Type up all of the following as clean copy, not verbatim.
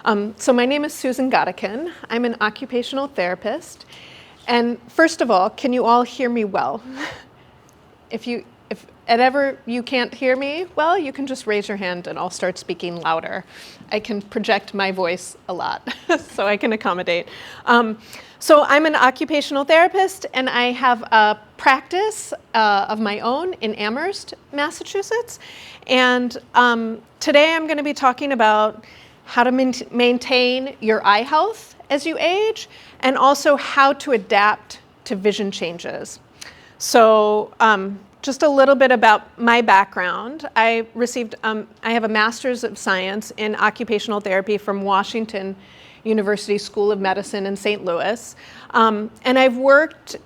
So my name is Susan Godekin. I'm an occupational therapist. And first of all, can you all hear me well? If at ever you can't hear me well, you can just raise your hand and I'll start speaking louder. I can project my voice a lot, so I can accommodate. So I'm an occupational therapist, and I have a practice of my own in Amherst, Massachusetts. And today I'm going to be talking about how to maintain your eye health as you age, and also how to adapt to vision changes. So just a little bit about my background. I have a Master's of Science in Occupational Therapy from Washington University School of Medicine in St. Louis. And I've worked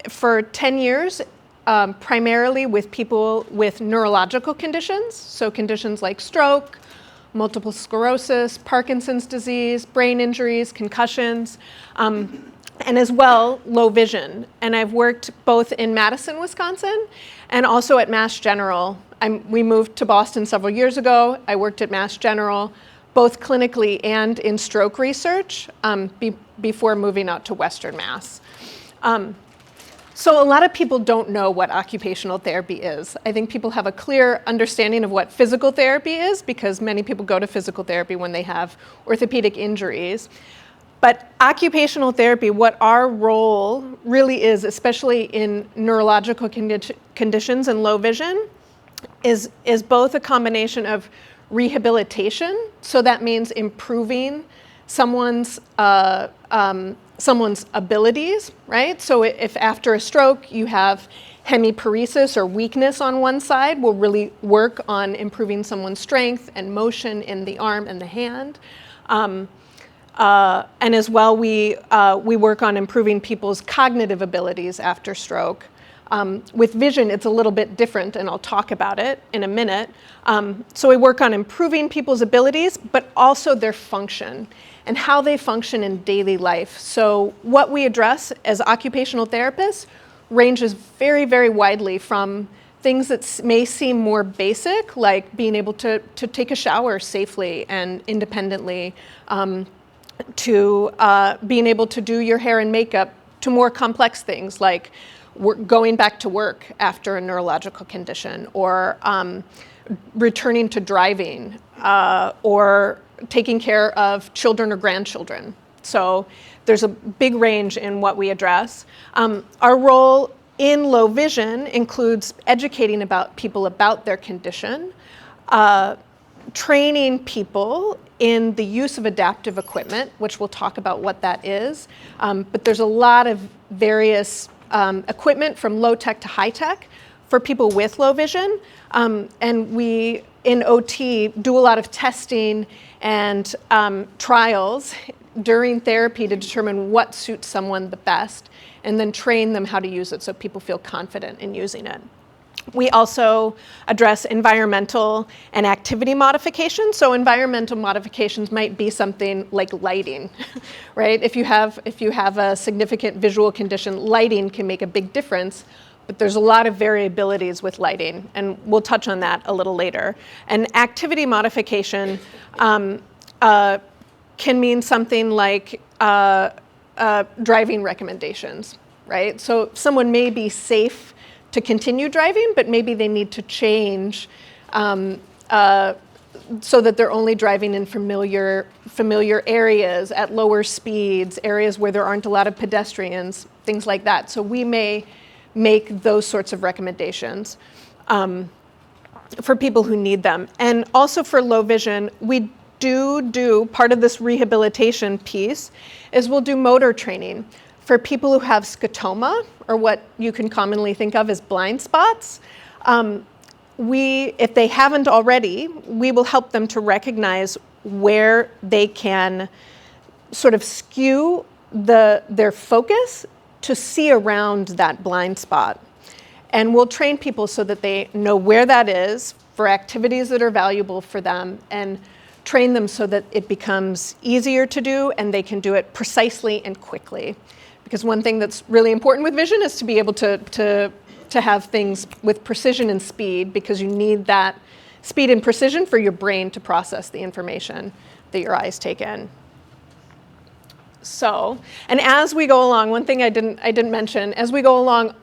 for 10 years primarily with people with neurological conditions, so conditions like stroke, multiple sclerosis, Parkinson's disease, brain injuries, concussions, and as well, low vision. And I've worked both in Madison, Wisconsin, and also at Mass General. We moved to Boston several years ago. I worked at Mass General, both clinically and in stroke research, before moving out to Western Mass. So a lot of people don't know what occupational therapy is. I think people have a clear understanding of what physical therapy is, because many people go to physical therapy when they have orthopedic injuries. But occupational therapy, what our role really is, especially in neurological conditions and low vision, is both a combination of rehabilitation, so that means improving someone's abilities, right? So if after a stroke you have hemiparesis or weakness on one side, we'll really work on improving someone's strength and motion in the arm and the hand. And as well, we work on improving people's cognitive abilities after stroke. With vision, it's a little bit different, and I'll talk about it in a minute. So we work on improving people's abilities, but also their function and how they function in daily life. So what we address as occupational therapists ranges very, very widely, from things that may seem more basic, like being able to take a shower safely and independently, to being able to do your hair and makeup, to more complex things like going back to work after a neurological condition, or returning to driving, or taking care of children or grandchildren. So there's a big range in what we address. Our role in low vision includes educating people about their condition, training people in the use of adaptive equipment, which we'll talk about what that is. But there's a lot of various equipment, from low tech to high tech, for people with low vision. And we, in OT, do a lot of testing and trials during therapy to determine what suits someone the best, and then train them how to use it so people feel confident in using it. We also address environmental and activity modifications. So environmental modifications might be something like lighting, right? If you have a significant visual condition, lighting can make a big difference, but there's a lot of variabilities with lighting, and we'll touch on that a little later. And activity modification can mean something like driving recommendations, right? So someone may be safe to continue driving, but maybe they need to change so that they're only driving in familiar areas at lower speeds, areas where there aren't a lot of pedestrians, things like that. So we may make those sorts of recommendations for people who need them. And also for low vision, we do part of this rehabilitation piece is we'll do motor training for people who have scotoma, or what you can commonly think of as blind spots. If they haven't already, we will help them to recognize where they can sort of skew their focus to see around that blind spot. And we'll train people so that they know where that is for activities that are valuable for them, and train them so that it becomes easier to do and they can do it precisely and quickly. Because one thing that's really important with vision is to be able to have things with precision and speed, because you need that speed and precision for your brain to process the information. that your eyes take in. So, and as we go along, one thing I didn't mention, as we go along,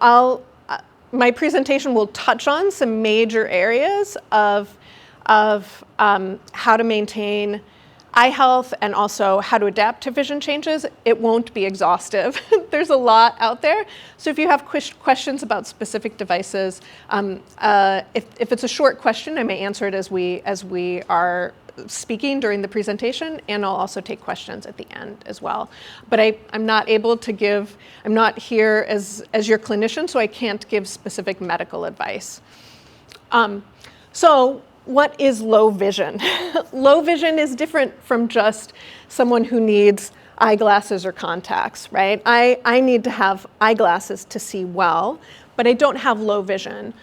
my presentation will touch on some major areas of how to maintain eye health and also how to adapt to vision changes. It won't be exhaustive. There's a lot out there. So if you have questions about specific devices, if it's a short question, I may answer it as we are speaking during the presentation, and I'll also take questions at the end as well. But I'm not able to give, I'm not here as your clinician, so I can't give specific medical advice. So what is low vision? Low vision is different from just someone who needs eyeglasses or contacts, right? I need to have eyeglasses to see well, but I don't have low vision.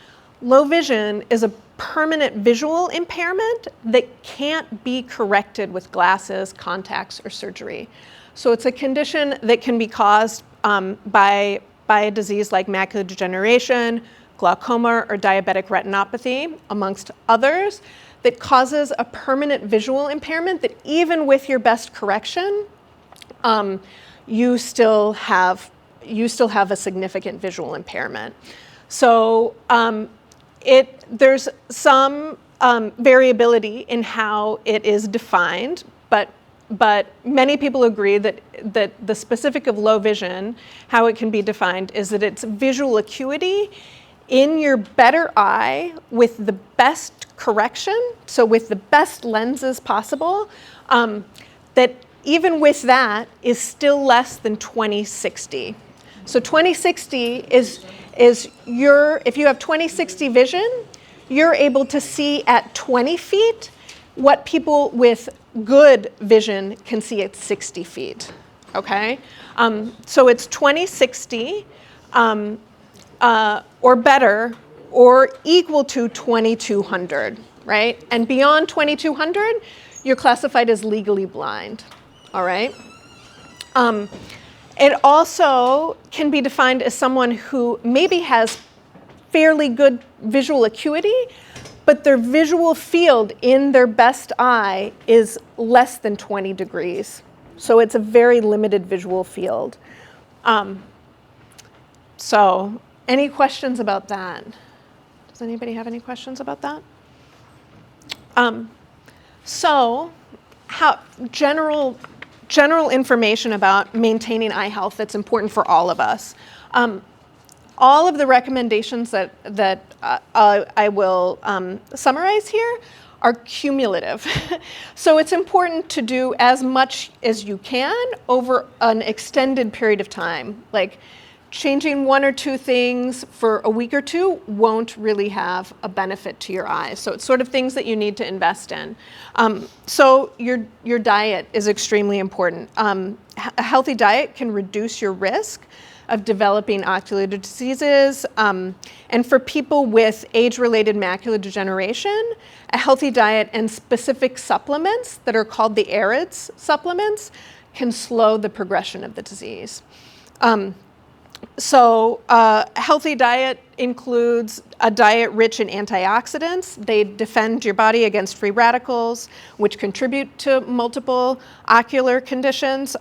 Low vision is a permanent visual impairment that can't be corrected with glasses, contacts, or surgery. So it's a condition that can be caused by a disease like macular degeneration, glaucoma, or diabetic retinopathy, amongst others, that causes a permanent visual impairment that even with your best correction, you still have a significant visual impairment. So there's some variability in how it is defined, but many people agree that the specific of low vision, how it can be defined, is that it's visual acuity in your better eye with the best correction, so with the best lenses possible, that even with that is still less than 20/60. So 20/60 is if you have 20/60 vision, you're able to see at 20 feet what people with good vision can see at 60 feet, okay? So it's 20/60 or better or equal to 2200, right? And beyond 2200, you're classified as legally blind, all right? It also can be defined as someone who maybe has fairly good visual acuity, but their visual field in their best eye is less than 20 degrees. So it's a very limited visual field. So any questions about that? Does anybody have any questions about that? So how general information about maintaining eye health that's important for all of us. All of the recommendations that I will summarize here are cumulative. So it's important to do as much as you can over an extended period of time. Like changing one or two things for a week or two won't really have a benefit to your eyes. So it's sort of things that you need to invest in. So your diet is extremely important. A healthy diet can reduce your risk of developing ocular diseases. And for people with age-related macular degeneration, a healthy diet and specific supplements that are called the AREDS supplements can slow the progression of the disease. So a healthy diet includes a diet rich in antioxidants. They defend your body against free radicals, which contribute to multiple ocular conditions.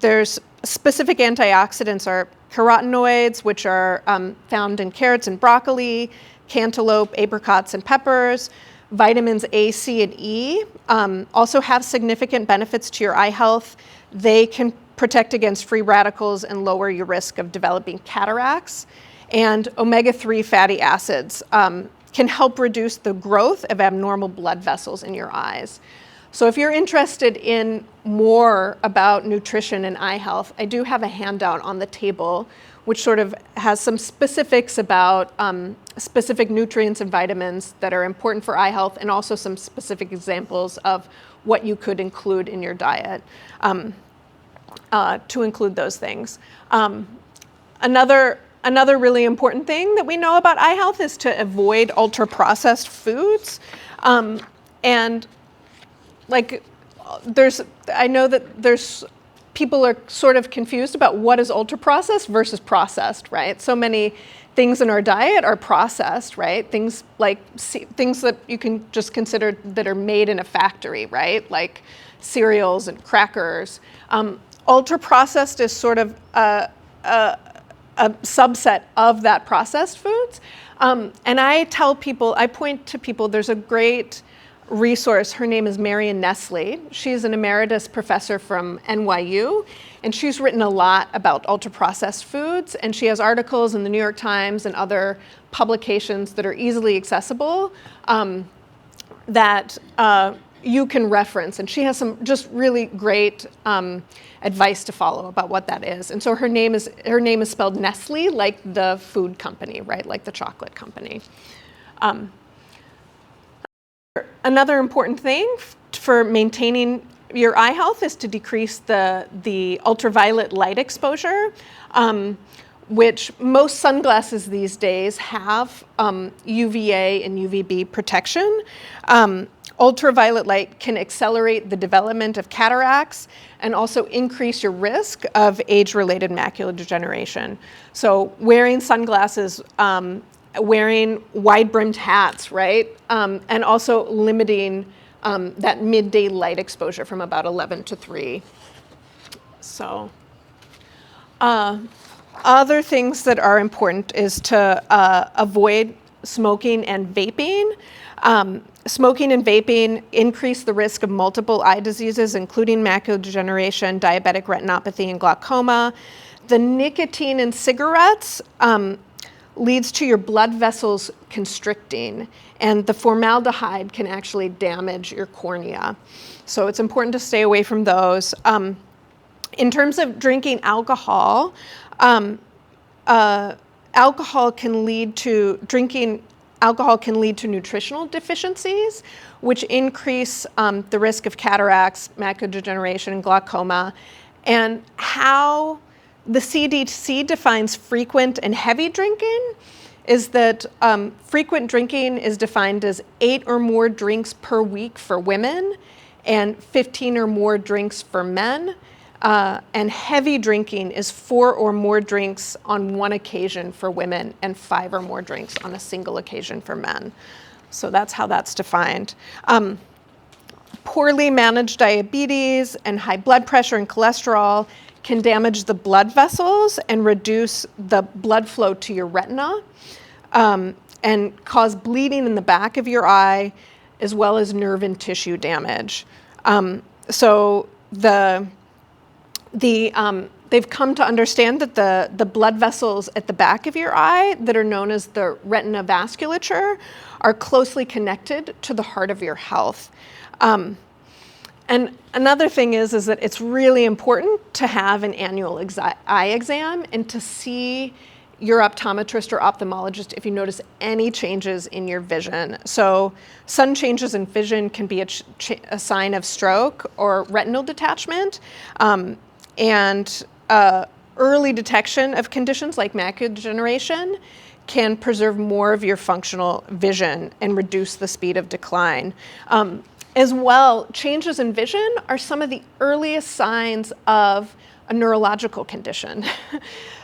There's specific antioxidants are carotenoids, which are found in carrots and broccoli, cantaloupe, apricots, and peppers. Vitamins A, C, and E also have significant benefits to your eye health. They can protect against free radicals and lower your risk of developing cataracts. And omega-3 fatty acids can help reduce the growth of abnormal blood vessels in your eyes. So if you're interested in more about nutrition and eye health, I do have a handout on the table which sort of has some specifics about specific nutrients and vitamins that are important for eye health, and also some specific examples of what you could include in your diet to include those things. Another really important thing that we know about eye health is to avoid ultra-processed foods. And like I know that people are sort of confused about what is ultra-processed versus processed, right? So many things in our diet are processed, right? Things like things that you can just consider that are made in a factory, right? Like cereals and crackers. Ultra processed is sort of a subset of that processed foods. And I point to people, there's a great resource. Her name is Marion Nestle. She's an emeritus professor from NYU, and she's written a lot about ultra-processed foods, and she has articles in the New York Times and other publications that are easily accessible that you can reference. And she has some just really great advice to follow about what that is. And so her name is spelled Nestle, like the food company, right? Like the chocolate company. Another important thing for maintaining your eye health is to decrease the ultraviolet light exposure, which most sunglasses these days have UVA and UVB protection. Ultraviolet light can accelerate the development of cataracts and also increase your risk of age-related macular degeneration. So wearing sunglasses, wearing wide-brimmed hats, right? And also limiting that midday light exposure from about 11 to 3. So other things that are important is to avoid smoking and vaping. Smoking and vaping increase the risk of multiple eye diseases, including macular degeneration, diabetic retinopathy, and glaucoma. The nicotine in cigarettes leads to your blood vessels constricting, and the formaldehyde can actually damage your cornea. So it's important to stay away from those. In terms of drinking alcohol, alcohol can lead to nutritional deficiencies, which increase the risk of cataracts, macular degeneration, and glaucoma. And how the CDC defines frequent and heavy drinking is that frequent drinking is defined as 8 or more drinks per week for women and 15 or more drinks for men. And heavy drinking is 4 or more drinks on one occasion for women and 5 or more drinks on a single occasion for men. So that's how that's defined. Poorly managed diabetes and high blood pressure and cholesterol can damage the blood vessels and reduce the blood flow to your retina and cause bleeding in the back of your eye, as well as nerve and tissue damage. So they've come to understand that the blood vessels at the back of your eye that are known as the retina vasculature are closely connected to the heart of your health. And another thing is that it's really important to have an annual eye exam and to see your optometrist or ophthalmologist if you notice any changes in your vision. So sudden changes in vision can be a sign of stroke or retinal detachment. And early detection of conditions like macular degeneration can preserve more of your functional vision and reduce the speed of decline. As well, changes in vision are some of the earliest signs of a neurological condition.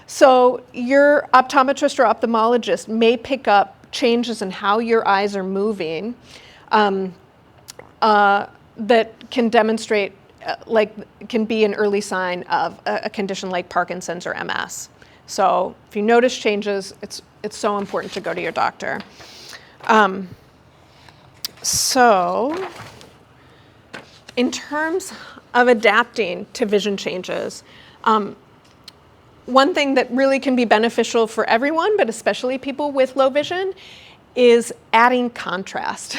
So your optometrist or ophthalmologist may pick up changes in how your eyes are moving that can demonstrate, can be an early sign of a condition like Parkinson's or MS. So if you notice changes, it's so important to go to your doctor. So in terms of adapting to vision changes, one thing that really can be beneficial for everyone, but especially people with low vision, is adding contrast.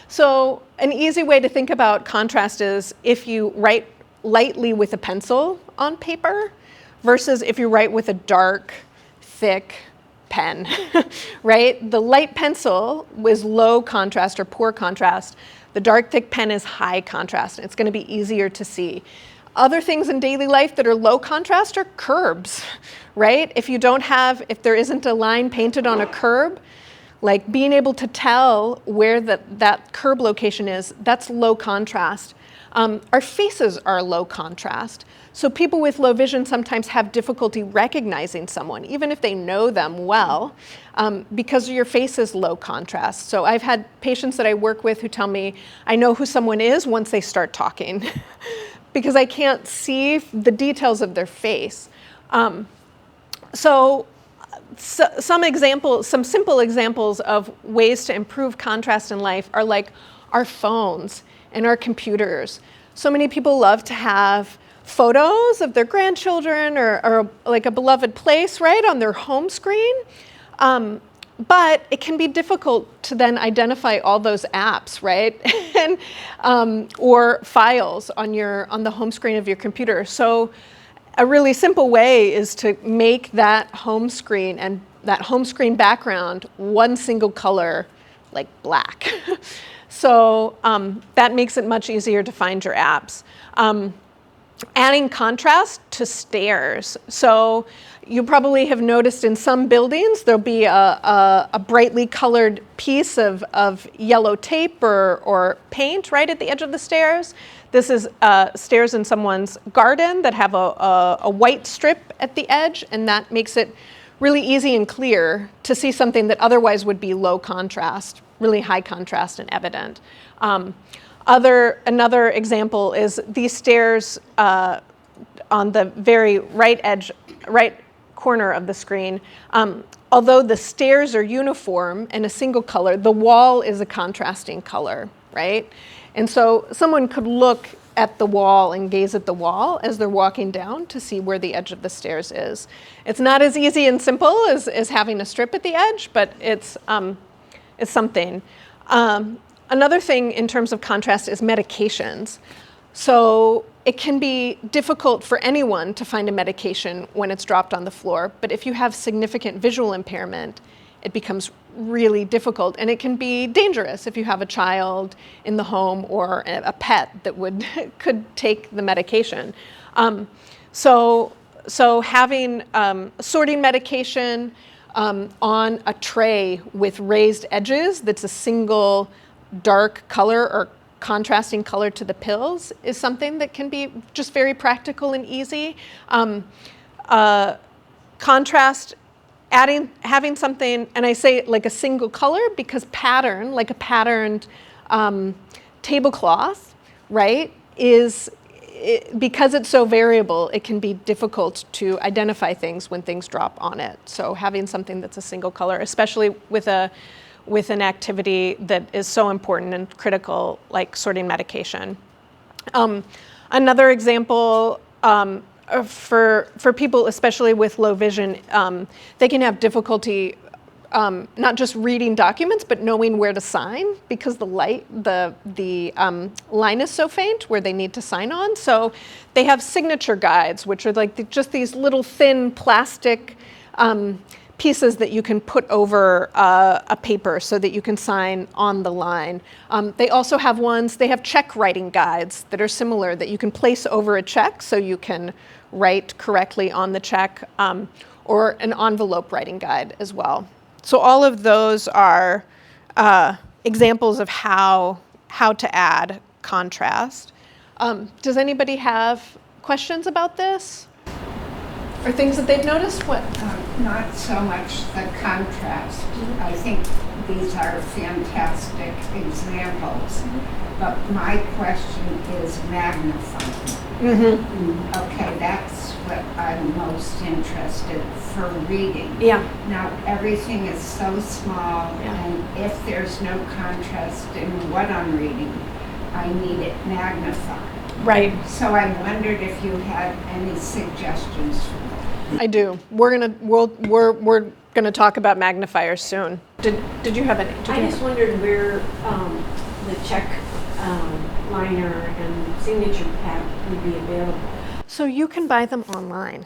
So an easy way to think about contrast is if you write lightly with a pencil on paper versus if you write with a dark, thick pen, right? The light pencil was low contrast or poor contrast. The dark, thick pen is high contrast. It's going to be easier to see. Other things in daily life that are low contrast are curbs, right? If there isn't a line painted on a curb, Like being able to tell where that curb location is, that's low contrast. Our faces are low contrast. So people with low vision sometimes have difficulty recognizing someone, even if they know them well, because your face is low contrast. So I've had patients that I work with who tell me, I know who someone is once they start talking, because I can't see the details of their face. So some simple examples of ways to improve contrast in life are like our phones and our computers. So many people love to have photos of their grandchildren or like a beloved place, right, on their home screen. But it can be difficult to then identify all those apps, right? and, or files on the home screen of your computer. So a really simple way is to make that home screen and that home screen background one single color, like black. So that makes it much easier to find your apps. Adding contrast to stairs. So you probably have noticed in some buildings there'll be a brightly colored piece of yellow tape or paint right at the edge of the stairs. This is stairs in someone's garden that have a white strip at the edge, and that makes it really easy and clear to see something that otherwise would be low contrast, really high contrast and evident. Another example is these stairs on the very right corner of the screen. Although the stairs are uniform and a single color, the wall is a contrasting color, right? And so someone could look at the wall and gaze at the wall as they're walking down to see where the edge of the stairs is. It's not as easy and simple as having a strip at the edge, but it's something. Another thing in terms of contrast is medications. So it can be difficult for anyone to find a medication when it's dropped on the floor, but if you have significant visual impairment, it becomes really difficult, and it can be dangerous if you have a child in the home or a pet that could take the medication. So having sorting medication on a tray with raised edges that's a single dark color or contrasting color to the pills is something that can be just very practical and easy. Contrast, having something, and I say like a single color because pattern, like a patterned tablecloth, right, because it's so variable, it can be difficult to identify things when things drop on it. So having something that's a single color, especially with an activity that is so important and critical, like sorting medication. Another example, for people, especially with low vision, they can have difficulty not just reading documents, but knowing where to sign because the line is so faint where they need to sign on. So they have signature guides, which are like just these little thin plastic pieces that you can put over a paper so that you can sign on the line. They also have they have check writing guides that are similar that you can place over a check so you can write correctly on the check, or an envelope writing guide as well. So all of those are examples of how to add contrast. Does anybody have questions about this? Or things that they've noticed? What? Not so much the contrast. I think these are fantastic examples. But my question is magnifying. Okay, that's what I'm most interested for reading. Yeah. Now, everything is so small, and if there's no contrast in what I'm reading, I need it magnified. Right. So I wondered if you had any suggestions for that. I do. We're gonna talk about magnifiers soon. Did you have any? I just wondered where the check liner and signature pad would be available. So you can buy them online.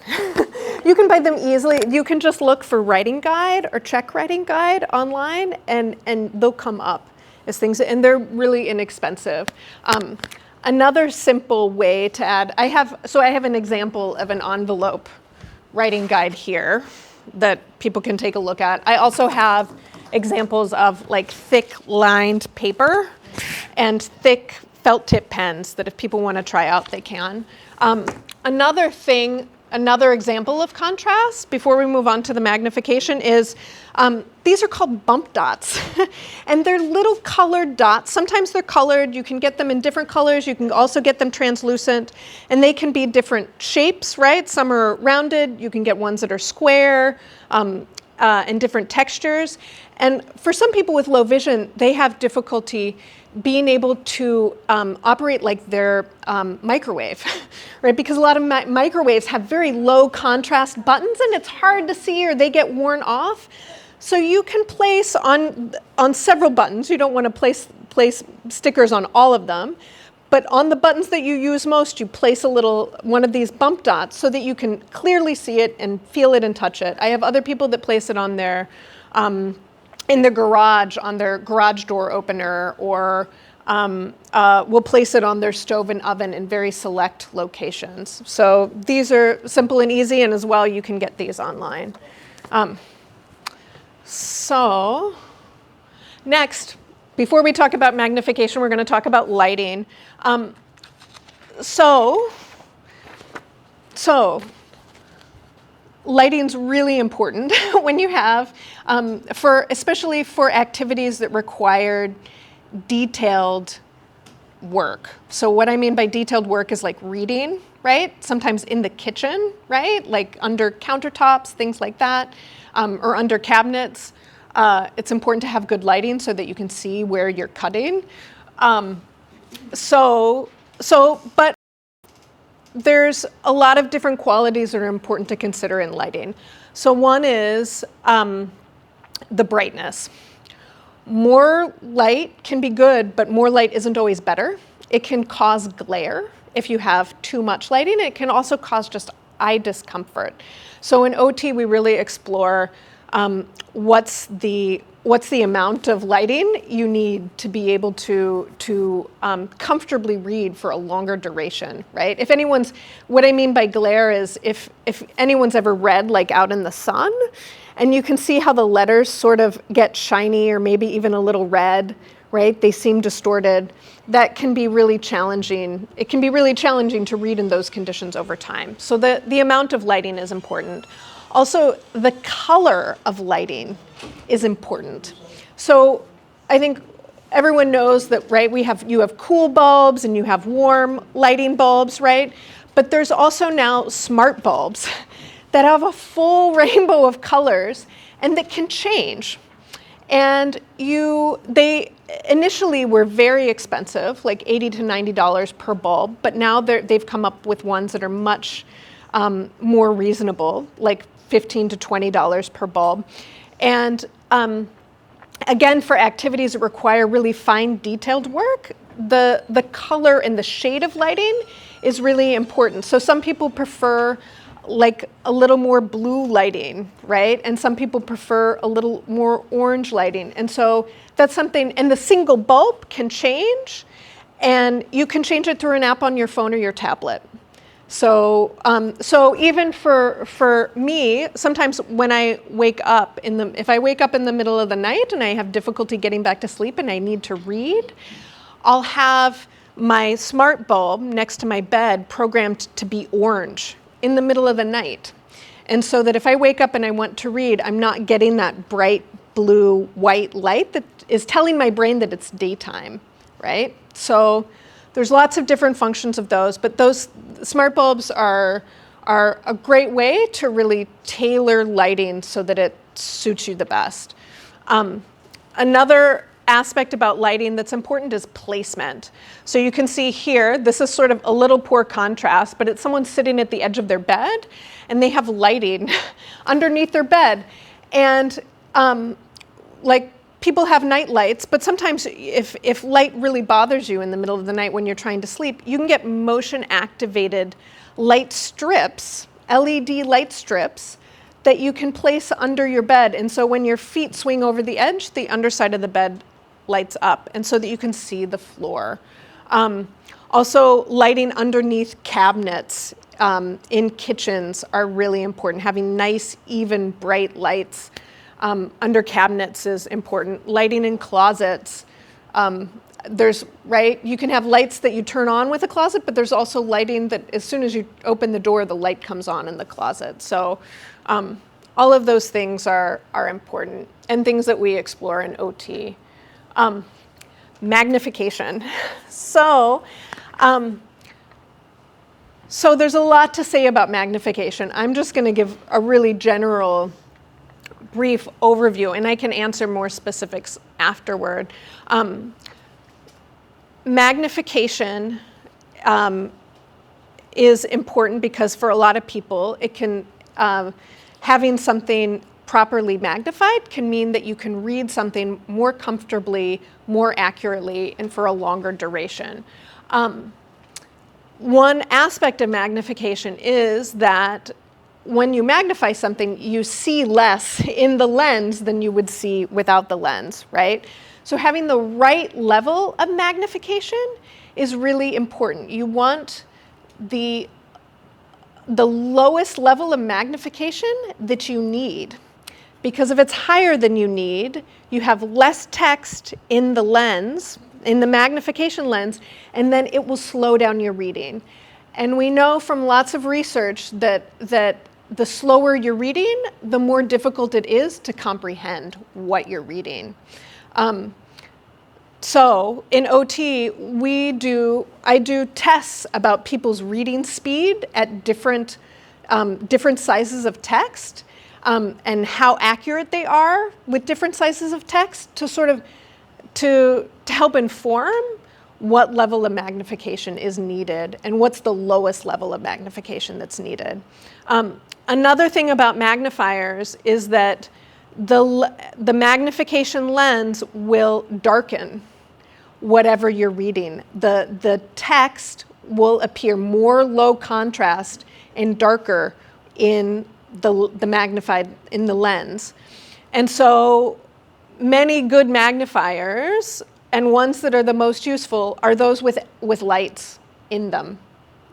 You can buy them easily. You can just look for writing guide or check writing guide online, and they'll come up as things, and they're really inexpensive. Another simple way to add, I have an example of an envelope writing guide here that people can take a look at. I also have examples of like thick lined paper and thick felt tip pens that if people want to try out, they can. Another example of contrast before we move on to the magnification is these are called bump dots. And they're little colored dots. Sometimes they're colored. You can get them in different colors. You can also get them translucent. And they can be different shapes, right? Some are rounded. You can get ones that are square and different textures. And for some people with low vision, they have difficulty being able to operate like their microwave, right? Because a lot of microwaves have very low contrast buttons and it's hard to see or they get worn off. So you can place on several buttons. You don't want to place stickers on all of them. But on the buttons that you use most, you place one of these bump dots so that you can clearly see it and feel it and touch it. I have other people that place it on their in their garage, on their garage door opener, or will place it on their stove and oven in very select locations. So these are simple and easy, and as well, you can get these online. So next, before we talk about magnification, we're going to talk about lighting. So lighting's really important when you have, especially for activities that require detailed work. So what I mean by detailed work is like reading, right? Sometimes in the kitchen, right? Like under countertops, things like that, or under cabinets. It's important to have good lighting so that you can see where you're cutting. But there's a lot of different qualities that are important to consider in lighting. So one is the brightness. More light can be good, but more light isn't always better. It can cause glare if you have too much lighting. It can also cause just eye discomfort. So in OT, we really explore what's the amount of lighting you need to be able to comfortably read for a longer duration, right? What I mean by glare is if anyone's ever read like out in the sun, and you can see how the letters sort of get shiny or maybe even a little red, right? They seem distorted. That can be really challenging. It can be really challenging to read in those conditions over time. So the amount of lighting is important. Also, the color of lighting is important. So I think everyone knows that, right, you have cool bulbs and you have warm lighting bulbs, right? But there's also now smart bulbs that have a full rainbow of colors and that can change. And they initially were very expensive, like $80 to $90 per bulb, but now they've come up with ones that are much more reasonable, like $15 to $20 per bulb. And again, for activities that require really fine detailed work, the color and the shade of lighting is really important. So some people prefer like a little more blue lighting, right? And some people prefer a little more orange lighting. And so that's something, and the single bulb can change, and you can change it through an app on your phone or your tablet. So even for me, sometimes when I wake up if I wake up in the middle of the night and I have difficulty getting back to sleep and I need to read, I'll have my smart bulb next to my bed programmed to be orange in the middle of the night. And so that if I wake up and I want to read, I'm not getting that bright blue white light that is telling my brain that it's daytime, right? So there's lots of different functions of those, but those smart bulbs are a great way to really tailor lighting so that it suits you the best. Another aspect about lighting that's important is placement. So you can see here, this is sort of a little poor contrast, but it's someone sitting at the edge of their bed and they have lighting underneath their bed. And like people have night lights, but sometimes if light really bothers you in the middle of the night when you're trying to sleep, you can get motion activated light strips, LED light strips, that you can place under your bed. And so when your feet swing over the edge, the underside of the bed lights up, and so that you can see the floor. Also, lighting underneath cabinets in kitchens are really important. Having nice, even, bright lights under cabinets is important. Lighting in closets. You can have lights that you turn on with a closet, but there's also lighting that as soon as you open the door, the light comes on in the closet. So all of those things are important and things that we explore in OT. Magnification. So there's a lot to say about magnification. I'm just going to give a really general, brief overview, and I can answer more specifics afterward. Magnification is important because for a lot of people, it can having something properly magnified can mean that you can read something more comfortably, more accurately, and for a longer duration. One aspect of magnification is that when you magnify something, you see less in the lens than you would see without the lens, right? So having the right level of magnification is really important. You want the lowest level of magnification that you need. Because if it's higher than you need, you have less text in the lens, in the magnification lens, and then it will slow down your reading. And we know from lots of research that the slower you're reading, the more difficult it is to comprehend what you're reading. So in OT, I do tests about people's reading speed at different sizes of text. And how accurate they are with different sizes of text to help inform what level of magnification is needed and what's the lowest level of magnification that's needed. Another thing about magnifiers is that the magnification lens will darken whatever you're reading. The text will appear more low contrast and darker in the magnified in the lens. And so many good magnifiers and ones that are the most useful are those with lights in them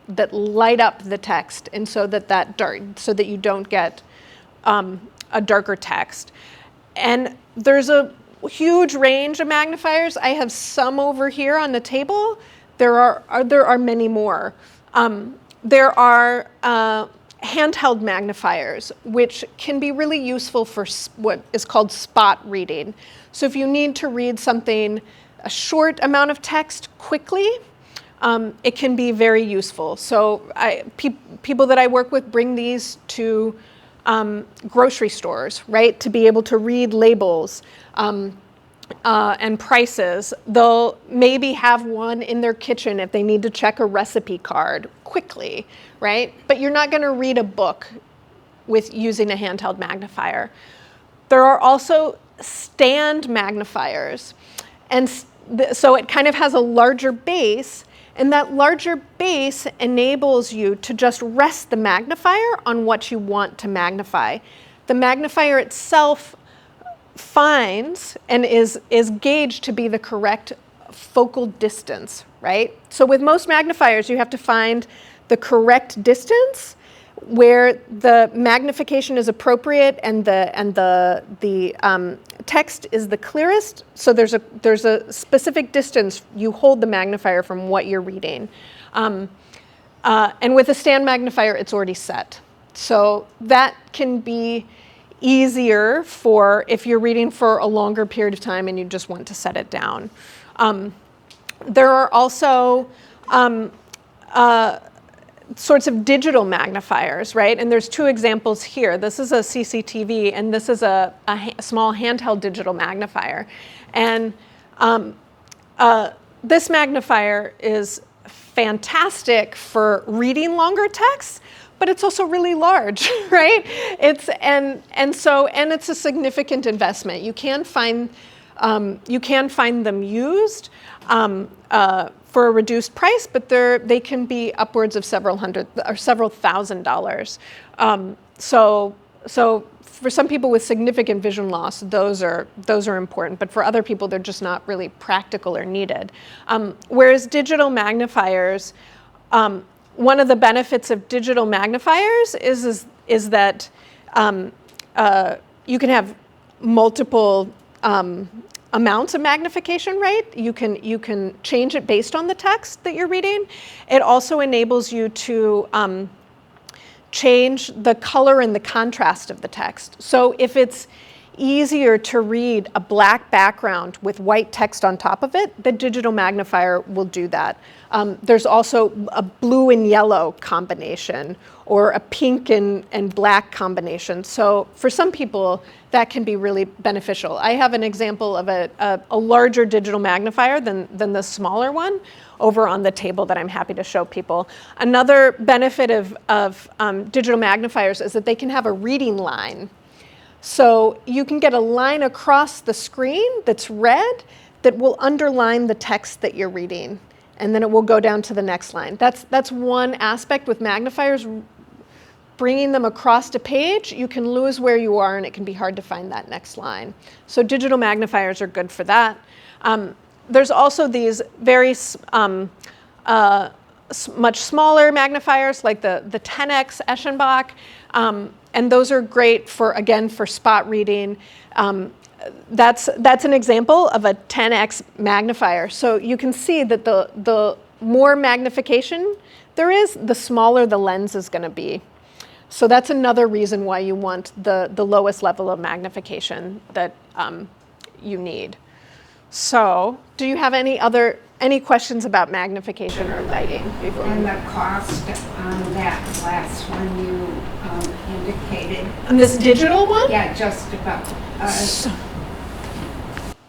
that light up the text, and so that you don't get a darker text. And there's a huge range of magnifiers. I have some over here on the table. There are many more. There are handheld magnifiers, which can be really useful for what is called spot reading. So if you need to read something, a short amount of text quickly, it can be very useful. So people that I work with bring these to grocery stores, right, to be able to read labels and prices. They'll maybe have one in their kitchen if they need to check a recipe card quickly, right? But you're not going to read a book with using a handheld magnifier. There are also stand magnifiers. And so it kind of has a larger base, and that larger base enables you to just rest the magnifier on what you want to magnify. The magnifier itself finds and is gauged to be the correct focal distance, right? So with most magnifiers, you have to find the correct distance where the magnification is appropriate and the text is the clearest. So there's a specific distance you hold the magnifier from what you're reading. And with a stand magnifier, it's already set. So that can be easier for if you're reading for a longer period of time and you just want to set it down. There are also sorts of digital magnifiers, right? And there's two examples here. This is a CCTV, and this is a small handheld digital magnifier. And this magnifier is fantastic for reading longer texts, but it's also really large, right? It's a significant investment. You can find them used for a reduced price, but they can be upwards of several $1,000s. So for some people with significant vision loss, those are important, but for other people, they're just not really practical or needed. Whereas digital magnifiers, one of the benefits of digital magnifiers is that you can have multiple amounts of magnification, right? You can change it based on the text that you're reading. It also enables you to change the color and the contrast of the text. So if it's easier to read a black background with white text on top of it, the digital magnifier will do that. There's also a blue and yellow combination or a pink and black combination. So for some people, that can be really beneficial. I have an example of a larger digital magnifier than the smaller one over on the table that I'm happy to show people. Another benefit of digital magnifiers is that they can have a reading line. So you can get a line across the screen that's red that will underline the text that you're reading, and then it will go down to the next line. That's one aspect with magnifiers. Bringing them across a page, you can lose where you are, and it can be hard to find that next line. So digital magnifiers are good for that. There's also these very much smaller magnifiers, like the 10x Eschenbach. And those are great for, again, for spot reading. That's an example of a 10x magnifier. So you can see that the more magnification there is, the smaller the lens is going to be. So that's another reason why you want the lowest level of magnification that you need. So do you have any questions about magnification or lighting? And the cost on that last one you indicated? And this digital one? Yeah, just about.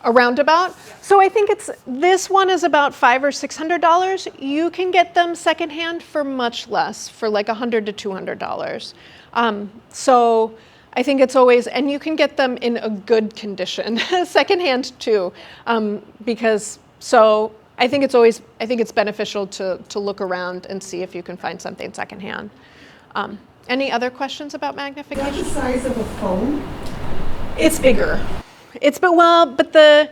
A roundabout? So I think this one is about $500 or $600. You can get them secondhand for much less, for like $100 to $200. So I think it's always, and you can get them in a good condition, secondhand too, because so I think it's beneficial to look around and see if you can find something secondhand. Any other questions about magnification? What's the size of a phone? It's bigger. But the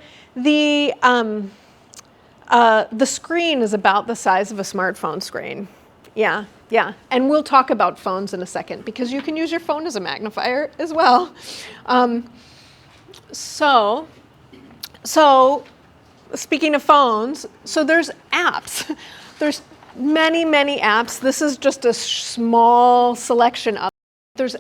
screen is about the size of a smartphone screen. Yeah. And we'll talk about phones in a second because you can use your phone as a magnifier as well. So speaking of phones, so there's apps. There's many apps. This is just a small selection of. There's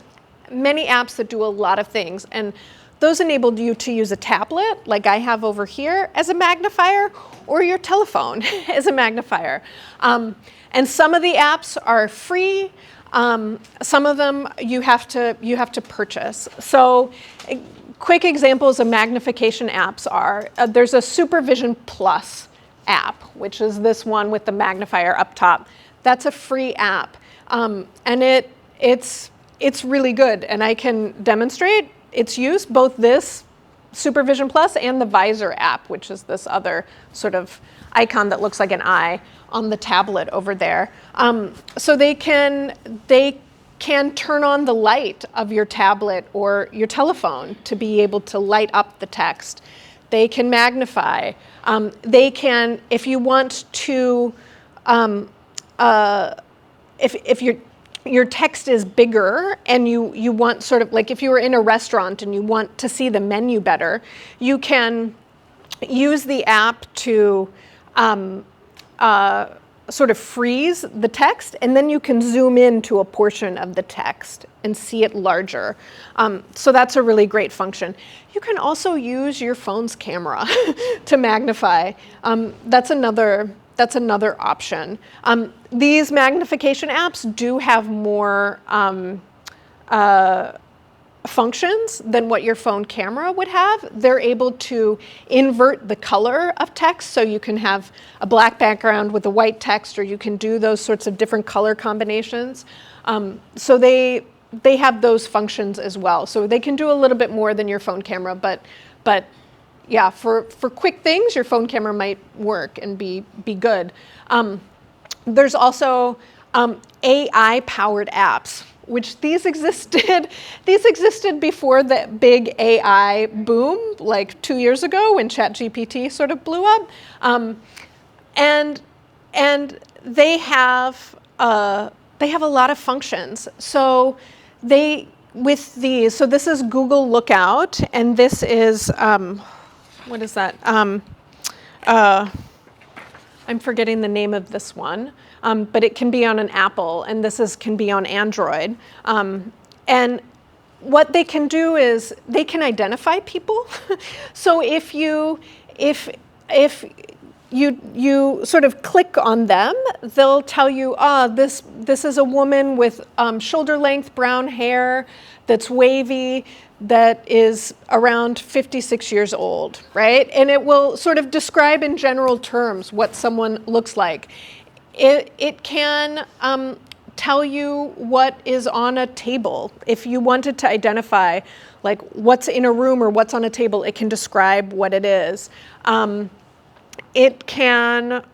many apps that do a lot of things, and those enabled you to use a tablet, like I have over here, as a magnifier, or your telephone as a magnifier. And some of the apps are free. Some of them you have to purchase. So quick examples of magnification apps are, there's a Supervision Plus app, which is this one with the magnifier up top. That's a free app. And it's really good, and I can demonstrate its use, both this Supervision Plus and the Visor app, which is this other sort of icon that looks like an eye on the tablet over there. So they can turn on the light of your tablet or your telephone to be able to light up the text. They can magnify. They can, if you want to, if your text is bigger and you want sort of like if you were in a restaurant and you want to see the menu better, you can use the app to sort of freeze the text, and then you can zoom in to a portion of the text and see it larger. So that's a really great function. You can also use your phone's camera to magnify. That's another option. These magnification apps do have more functions than what your phone camera would have. They're able to invert the color of text, so you can have a black background with a white text, or you can do those sorts of different color combinations. So they have those functions as well. So they can do a little bit more than your phone camera, but yeah, for quick things, your phone camera might work and be good. There's also AI-powered apps, which these existed before the big AI boom, like 2 years ago when ChatGPT sort of blew up. And they have a lot of functions. So they with these, so this is Google Lookout, and this is, what is that? I'm forgetting the name of this one, but it can be on an Apple, and can be on Android. And what they can do is they can identify people. So if you sort of click on them, they'll tell you, this is a woman with shoulder-length brown hair that's wavy, that is around 56 years old, right? And it will sort of describe in general terms what someone looks like. It can tell you what is on a table. If you wanted to identify like what's in a room or what's on a table, it can describe what it is. It can,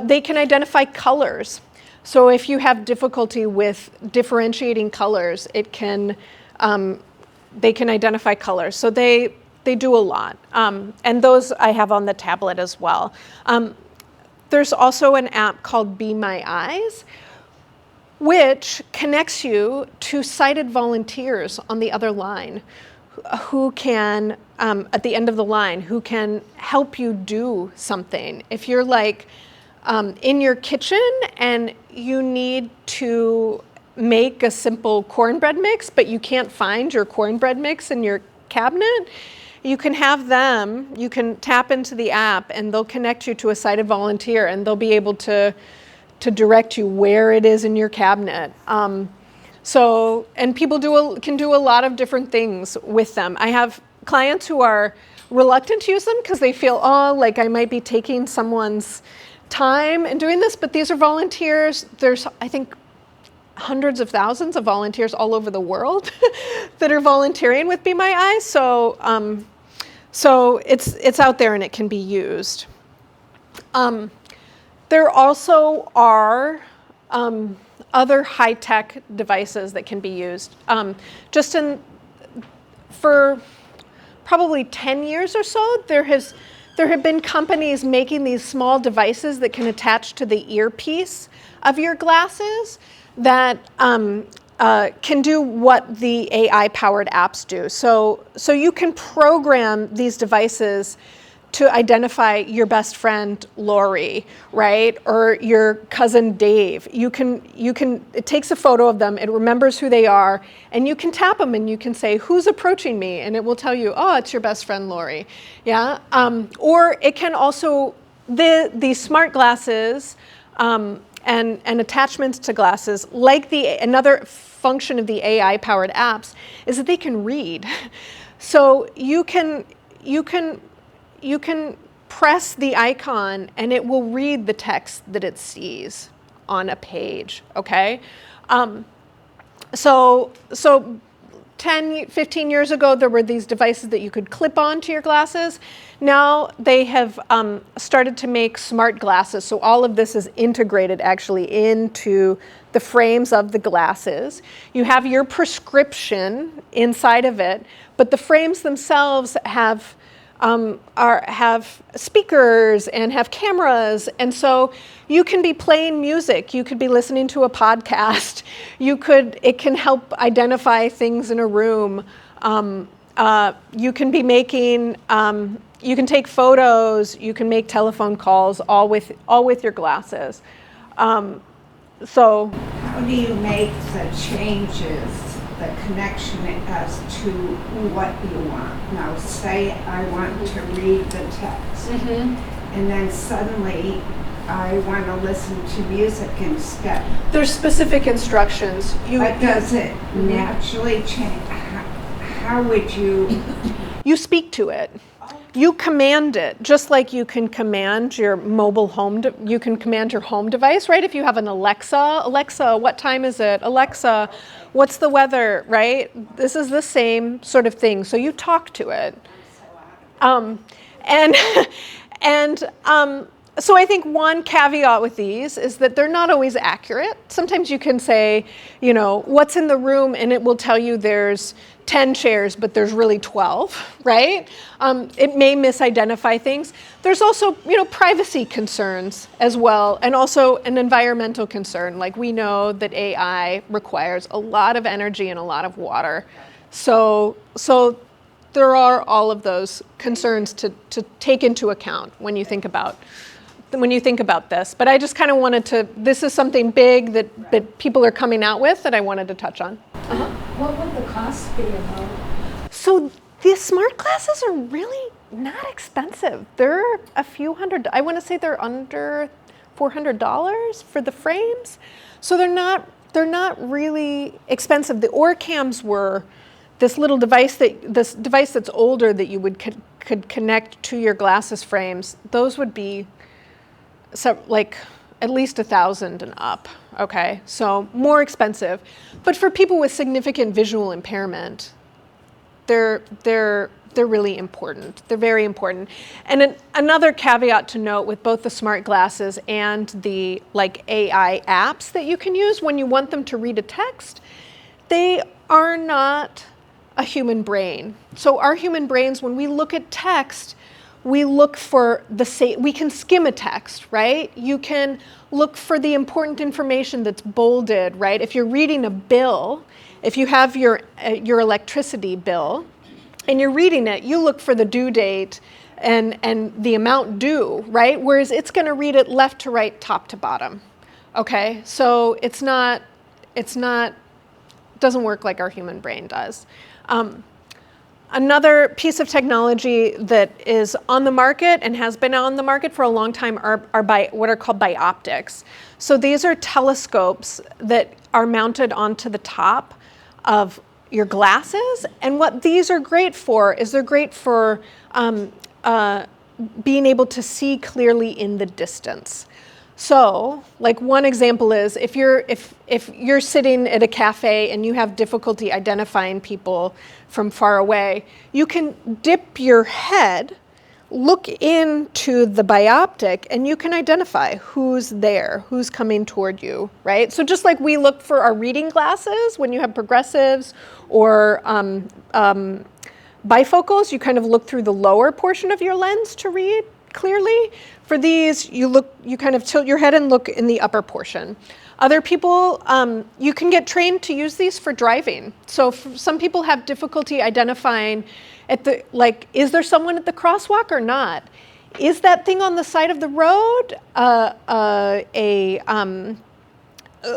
they can identify colors. So if you have difficulty with differentiating colors, they can identify colors. So they do a lot. And those I have on the tablet as well. There's also an app called Be My Eyes, which connects you to sighted volunteers on the other line who can, at the end of the line, who can help you do something. If you're like in your kitchen and you need to make a simple cornbread mix, but you can't find your cornbread mix in your cabinet, you can have them, you can tap into the app and they'll connect you to a sighted volunteer and they'll be able to direct you where it is in your cabinet. And people can do a lot of different things with them. I have clients who are reluctant to use them because they feel, like I might be taking someone's time in doing this, but these are volunteers. There's, I think, hundreds of thousands of volunteers all over the world that are volunteering with Be My Eyes. So it's out there and it can be used. There also are other high-tech devices that can be used. For probably 10 years or so, there have been companies making these small devices that can attach to the earpiece of your glasses that can do what the AI-powered apps do. So you can program these devices to identify your best friend Lori, right, or your cousin Dave. It takes a photo of them, it remembers who they are, and you can tap them and you can say, who's approaching me? And it will tell you, it's your best friend Lori, yeah? Or it can also, these smart glasses and attachments to glasses, like another function of the AI-powered apps, is that they can read. So you can press the icon and it will read the text that it sees on a page, okay? So 10, 15 years ago, there were these devices that you could clip onto your glasses. Now they have started to make smart glasses. So all of this is integrated actually into the frames of the glasses. You have your prescription inside of it, but the frames themselves have speakers and have cameras, and so you can be playing music, you could be listening to a podcast, it can help identify things in a room, you can be making, you can take photos, you can make telephone calls, all with your glasses. So how do you make the changes, the connection as to what you want? Now, say I want to read the text, and then suddenly I want to listen to music instead. there's specific instructions. But does it naturally change? How would you? You speak to it. You command it, just like you can command your mobile home, you can command your home device, right? If you have an Alexa, what time is it? Alexa, what's the weather, right? This is the same sort of thing. So you talk to it. So I think one caveat with these is that they're not always accurate. Sometimes you can say, you know, what's in the room, and it will tell you there's 10 chairs, but there's really 12, right? It may misidentify things. There's also, you know, privacy concerns as well, and also an environmental concern. Like, we know that AI requires a lot of energy and a lot of water. So there are all of those concerns to take into account when you think about this. But I just kind of wanted to, this is something big that people are coming out with that I wanted to touch on. What would the cost be about? So the smart glasses are really not expensive. They're a few hundred, I want to say they're under $400 for the frames. So they're not really expensive. The Orcams were this device that's older that you could connect to your glasses frames. Those would be like at least $1,000 and up. Okay, so more expensive. But for people with significant visual impairment, they're really important. They're very important. And another caveat to note with both the smart glasses and the like AI apps that you can use when you want them to read a text, they are not a human brain. So our human brains, when we look at text, we look for we can skim a text, right? You can look for the important information that's bolded, right? If you're reading a bill, if you have your electricity bill and you're reading it, you look for the due date and the amount due, right? Whereas it's going to read it left to right, top to bottom. Okay? So it doesn't work like our human brain does. Another piece of technology that is on the market and has been on the market for a long time are what are called bioptics. So these are telescopes that are mounted onto the top of your glasses. And what these are great for is they're great for being able to see clearly in the distance. So, like, one example is if you're sitting at a cafe and you have difficulty identifying people from far away, you can dip your head, look into the bioptic, and you can identify who's there, who's coming toward you, right? So just like we look for our reading glasses when you have progressives or bifocals, you kind of look through the lower portion of your lens to read clearly. For these, you kind of tilt your head and look in the upper portion. Other people, you can get trained to use these for driving. So some people have difficulty identifying is there someone at the crosswalk or not? Is that thing on the side of the road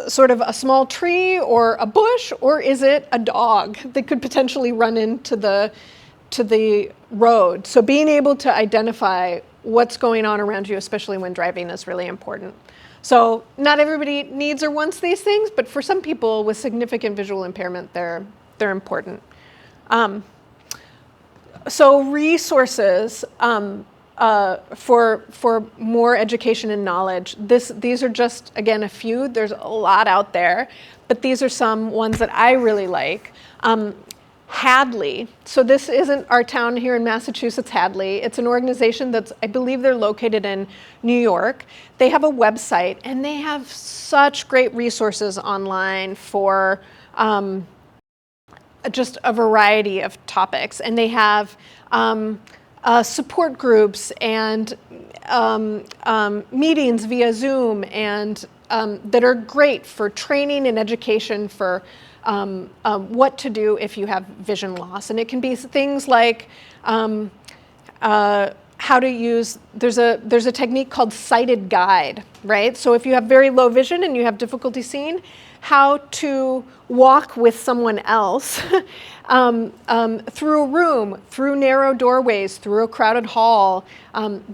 sort of a small tree or a bush, or is it a dog that could potentially run into the road? So being able to identify what's going on around you, especially when driving, is really important. So not everybody needs or wants these things, but for some people with significant visual impairment, they're important. So resources for more education and knowledge. These are just, again, a few. There's a lot out there, but these are some ones that I really like. Hadley. So this isn't our town here in Massachusetts, Hadley. It's an organization I believe they're located in New York. They have a website and they have such great resources online for just a variety of topics. And they have support groups and meetings via Zoom and that are great for training and education for what to do if you have vision loss. And it can be things like how to use, there's a technique called sighted guide, right? So if you have very low vision and you have difficulty seeing, how to walk with someone else through a room, through narrow doorways, through a crowded hall,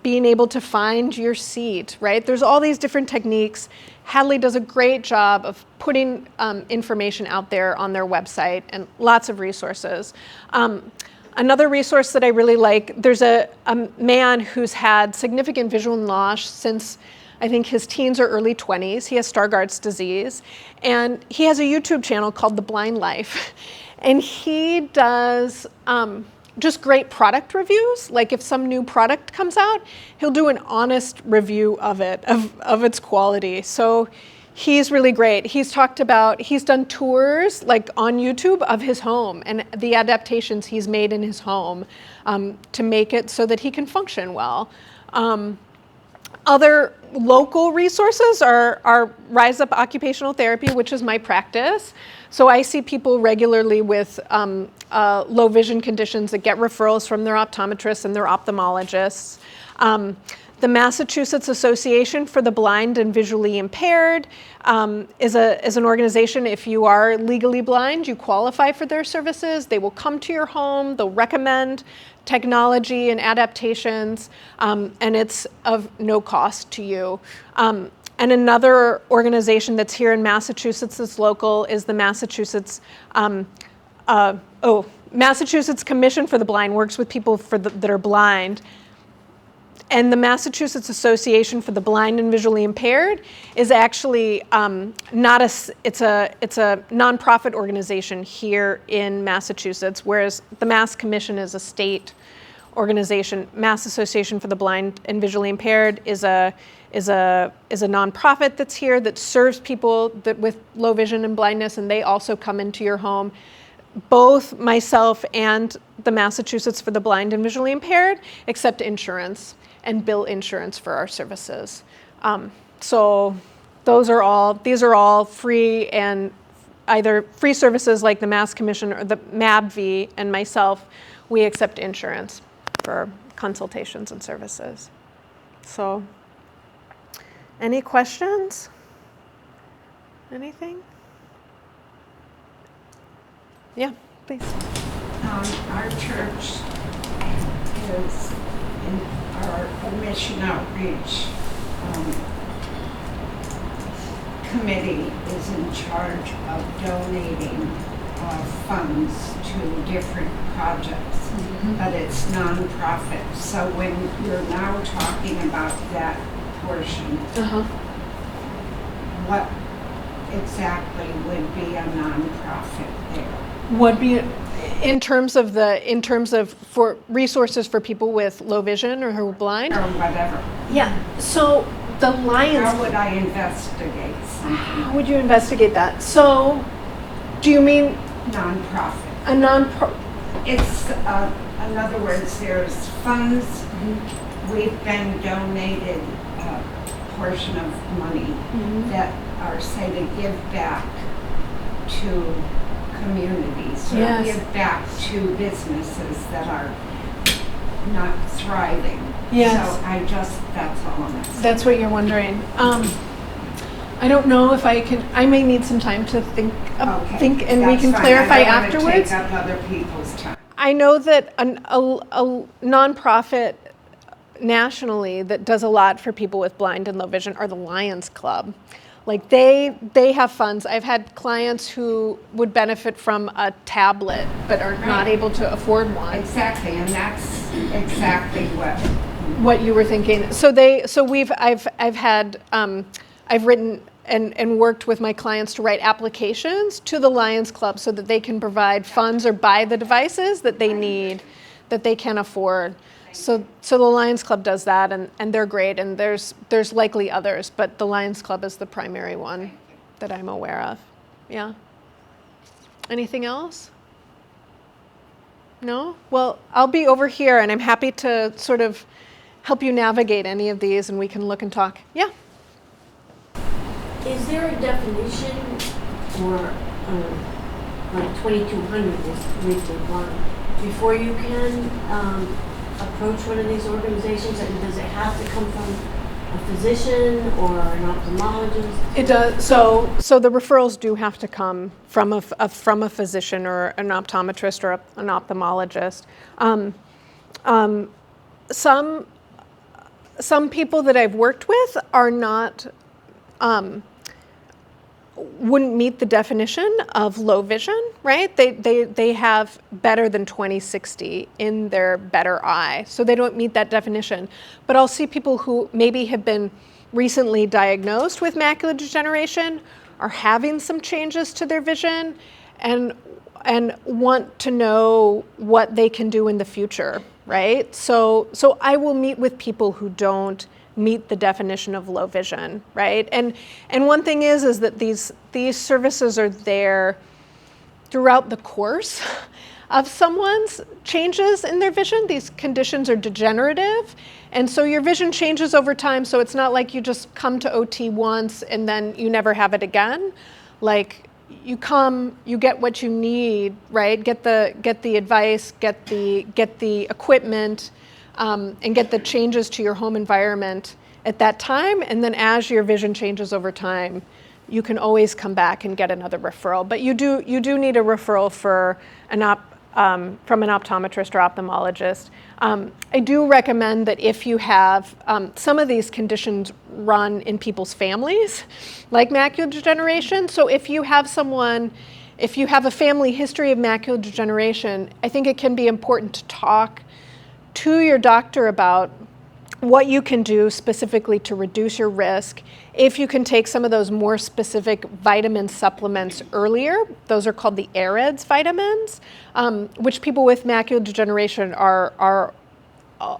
being able to find your seat, right? There's all these different techniques. Hadley does a great job of putting information out there on their website and lots of resources. Another resource that I really like, there's a man who's had significant visual loss since I think his teens or early 20s. He has Stargardt's disease, and he has a YouTube channel called The Blind Life. And he does just great product reviews. Like if some new product comes out, he'll do an honest review of it, of its quality. So he's really great. He's done tours like on YouTube of his home and the adaptations he's made in his home to make it so that he can function well. Other local resources are Rise Up Occupational Therapy, which is my practice. So I see people regularly with low vision conditions that get referrals from their optometrists and their ophthalmologists. The Massachusetts Association for the Blind and Visually Impaired is an organization. If you are legally blind, you qualify for their services. They will come to your home. They'll recommend technology and adaptations, and it's of no cost to you. And another organization that's here in Massachusetts that's local is the Massachusetts Commission for the Blind, works with people that are blind. And the Massachusetts Association for the Blind and Visually Impaired is actually it's a nonprofit organization here in Massachusetts, whereas the Mass Commission is a state organization. Mass Association for the Blind and Visually Impaired is a nonprofit that's here that serves people with low vision and blindness, and they also come into your home. Both myself and the Massachusetts for the Blind and Visually Impaired accept insurance and bill insurance for our services. So these are all free, and either free services like the Mass Commission or the MABV and myself, we accept insurance for consultations and services. So any questions? Anything? Yeah, please. Our church is in our mission outreach committee is in charge of donating funds to different projects, but it's nonprofit. So when you're now talking about that portion, what exactly would be a nonprofit there? Would be in terms of for resources for people with low vision or who are blind Or whatever. Yeah. So the Lions. How would I investigate something? How would you investigate that? So, do you mean Nonprofit. a non-pro? It's, in other words, there's funds. We've been donated a portion of money that are, say, to give back to communities, or Yes. give back to businesses that are not thriving. Yes. So that's all I'm asking. That's what you're wondering. I don't know if I can. I may need some time to think, and we That's can fine. clarify I don't wanna afterwards. take up other people's time. I know that a nonprofit nationally that does a lot for people with blind and low vision are the Lions Club. Like they have funds. I've had clients who would benefit from a tablet but are not Right. able to afford one. Exactly, and that's exactly What you were thinking. I've written and worked with my clients to write applications to the Lions Club so that they can provide funds or buy the devices that they need, that they can afford. So the Lions Club does that, and they're great, and there's likely others, but the Lions Club is the primary one that I'm aware of. Yeah. Anything else? No? Well, I'll be over here, and I'm happy to sort of help you navigate any of these, and we can look and talk. Yeah? Is there a definition or like 2200 is legally blind before you can approach one of these organizations? And does it have to come from a physician or an ophthalmologist? It does. So the referrals do have to come from a physician or an optometrist or an ophthalmologist. Some people that I've worked with are not. Wouldn't meet the definition of low vision, right? They have better than 20/60 in their better eye, so they don't meet that definition. But I'll see people who maybe have been recently diagnosed with macular degeneration, are having some changes to their vision, and want to know what they can do in the future, right? So I will meet with people who don't meet the definition of low vision, right? And one thing is that these services are there throughout the course of someone's changes in their vision. These conditions are degenerative, and so your vision changes over time, so it's not like you just come to OT once and then you never have it again. Like, you come, you get what you need, right? Get the advice, get the equipment, and get the changes to your home environment at that time, and then as your vision changes over time, you can always come back and get another referral. But you do need a referral for from an optometrist or ophthalmologist. I do recommend that if you have some of these conditions run in people's families, like macular degeneration. So if you have a family history of macular degeneration, I think it can be important to talk to your doctor about what you can do specifically to reduce your risk. If you can take some of those more specific vitamin supplements earlier, those are called the AREDS vitamins, which people with macular degeneration are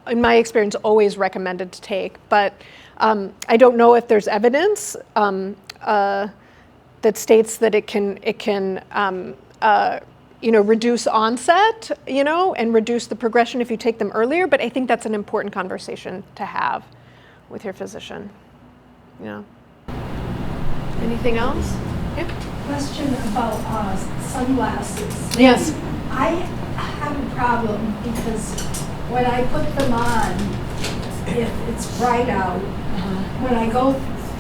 in my experience, always recommended to take. But I don't know if there's evidence that states that it can reduce onset, and reduce the progression if you take them earlier. But I think that's an important conversation to have with your physician. Anything else? Yeah. Question about sunglasses. Yes. I have a problem because when I put them on, if it's bright out, when I go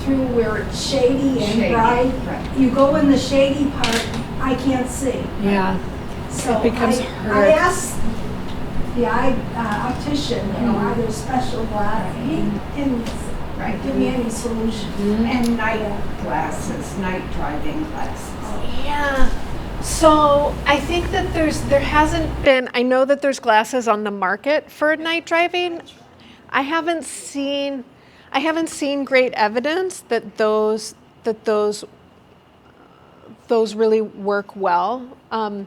through where it's shady and bright, you go in the shady part, I can't see. Yeah. So It becomes I hard. asked the eye optician, are there special glasses? He didn't give me any solution. And night glasses, night driving glasses. Yeah. So I think that there hasn't been, I know that there's glasses on the market for night driving. I haven't seen great evidence that those really work well. But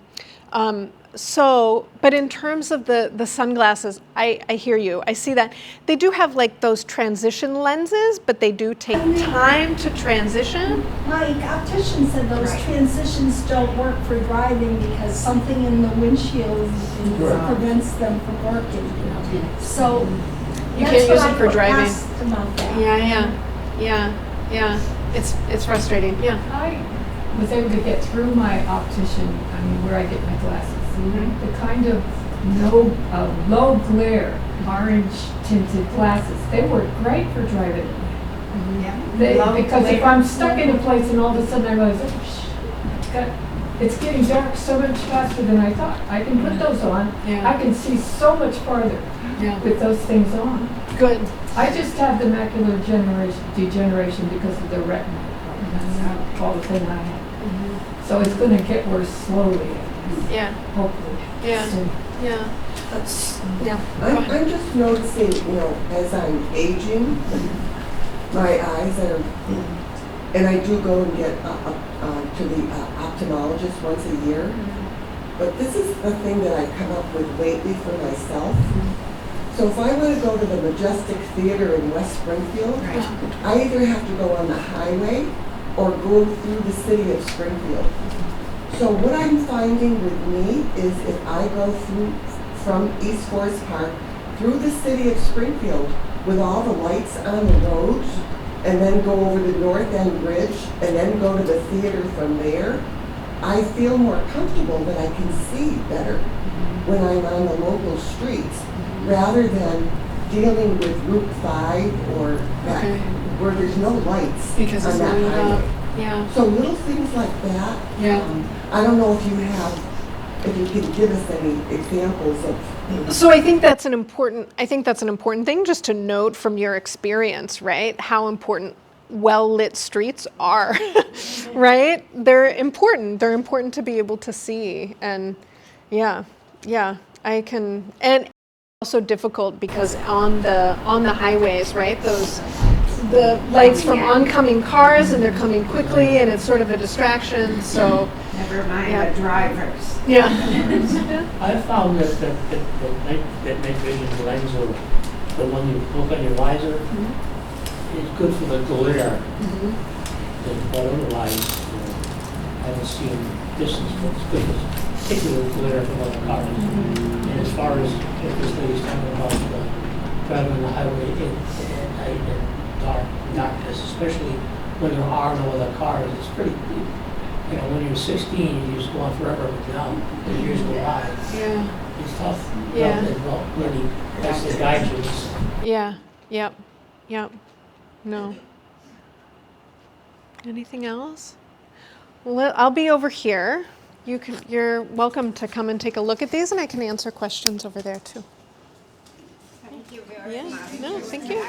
in terms of the sunglasses, I hear you. I see that. They do have like those transition lenses, but they do take time to transition. My optician said those transitions don't work for driving because something in the windshield prevents them from working. So You can't use it for driving. Asked about that. Yeah. It's frustrating. Yeah. I was able to get through my optician, where I get my glasses. The kind of low glare, orange tinted glasses, they work great for driving. Because if I'm stuck in a place and all of a sudden I realize, it's getting dark so much faster than I thought. I can put those on. Yeah. I can see so much farther with those things on. Good. I just have the macular degeneration because of the retina. That's all the thing I have. So it's going to get worse slowly. Yeah. Hopefully. Yeah. soon. Yeah. I'm just noticing, as I'm aging, my eyes are, and I do go and get to the ophthalmologist once a year, but this is the thing that I've come up with lately for myself. So if I want to go to the Majestic Theater in West Springfield, I either have to go on the highway or go through the city of Springfield. So what I'm finding with me is if I go through from East Forest Park through the city of Springfield with all the lights on the roads and then go over the North End Bridge and then go to the theater from there, I feel more comfortable that I can see better when I'm on the local streets rather than dealing with Route 5 or that where there's no lights Because on it's that lit up. highway. Yeah. So little things like that. Yeah. I don't know if you can give us any examples of. So I think that's an important thing just to note from your experience, right? How important well-lit streets are, right? They're important. They're important to be able to see. And I can, and also difficult because on the highways, right? the lights from oncoming cars, and they're coming quickly, and it's sort of a distraction. So, Never mind Yeah. the drivers. yeah. I found that night vision lens, or the one you look on your visor, is good for the glare. But otherwise, I haven't seen distance, but it's good, particularly glare from other cars. And as far as if this lady's talking about driving on the highway at night and darkness, especially when there are no other cars, it's pretty. When you're 16, you just go on forever, but now, as years go by, Yeah. it's tough. Yeah. Well, really, that's the guide you. Yeah. Yep. Yep. No. Anything else? Well, I'll be over here. You're welcome to come and take a look at these, and I can answer questions over there too. Thank you very Yeah. much. No, thank you.